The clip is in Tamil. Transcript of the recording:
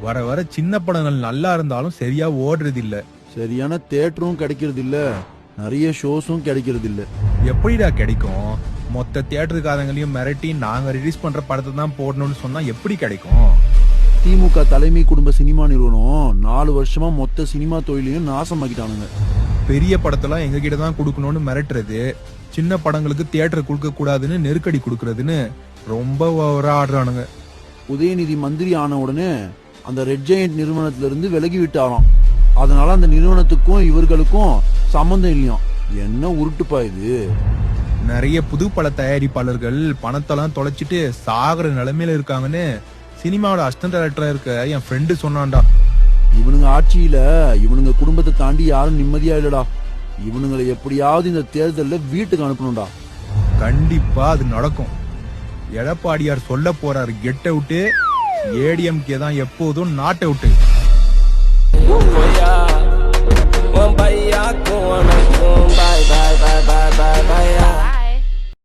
வர வர சின்ன படங்கள் நல்லா இருந்தாலும் சரியா ஓடுறது இல்ல. சரியான தியேட்டரும் கிடைக்கிறது இல்ல, நிறைய ஷோஸும் கிடைக்கிறது இல்ல. எப்படிடா கிடைக்கும்? மொத்த தியேட்டருக்காரங்களையும் மிரட்டி நாங்க ரிலீஸ் பண்ற படத்தை தான் போடணும்னு சொன்னா எப்படி கிடைக்கும்? திமுக தலைமை குடும்ப சினிமா நிறுவனம் 4 வருஷமா மொத்த சினிமா தொழிலையும் நாசமாக்கிட்டானுங்க. பெரிய படத்தெல்லாம் எங்க கிட்ட தான் கொடுக்கணும்னு மிரட்டுறது, சின்ன படங்களுக்கு தியேட்டர் கொடுக்க கூடாதுன்னு நெருக்கடி கொடுக்கறதுன்னு ரொம்ப ஓவரா ஆடுறானுங்க. உதயநிதி மந்திரி ஆன உடனே அந்த ரெட் ஜெயண்ட் நிறுவனத்துல இருந்து விலகி விட்டாராம். அதனால அந்த நிறுவனத்துக்கும் இவர்களுக்கும் சம்பந்தம் இல்லையாம். என்ன உருட்டுப்பா இது? நிறைய புது பட தயாரிப்பாளர்கள் பணத்தெல்லாம் தொலைச்சிட்டு சாகுற நிலைமையில இருக்காங்கன்னு சினிமாவோட அசிஸ்டன்ட் டைரக்டரா இருக்க என் ஃப்ரெண்டு சொன்னான்டா. இவனுங்க ஆட்சியில இவனுங்க குடும்பத்தை தாண்டி யாரும் நிம்மதியா இல்லடா. இவனுங்களை எப்படியாவது இந்த தேர்தல்ல வீட்டுக்கு அனுப்பணும்டா. கண்டிப்பா அது நடக்கும். எடப்பாடியார் சொல்ல போறாரு கெட் அவுட், ஏடிஎம்கே தான் எப்போதும் நாட் அவுட்.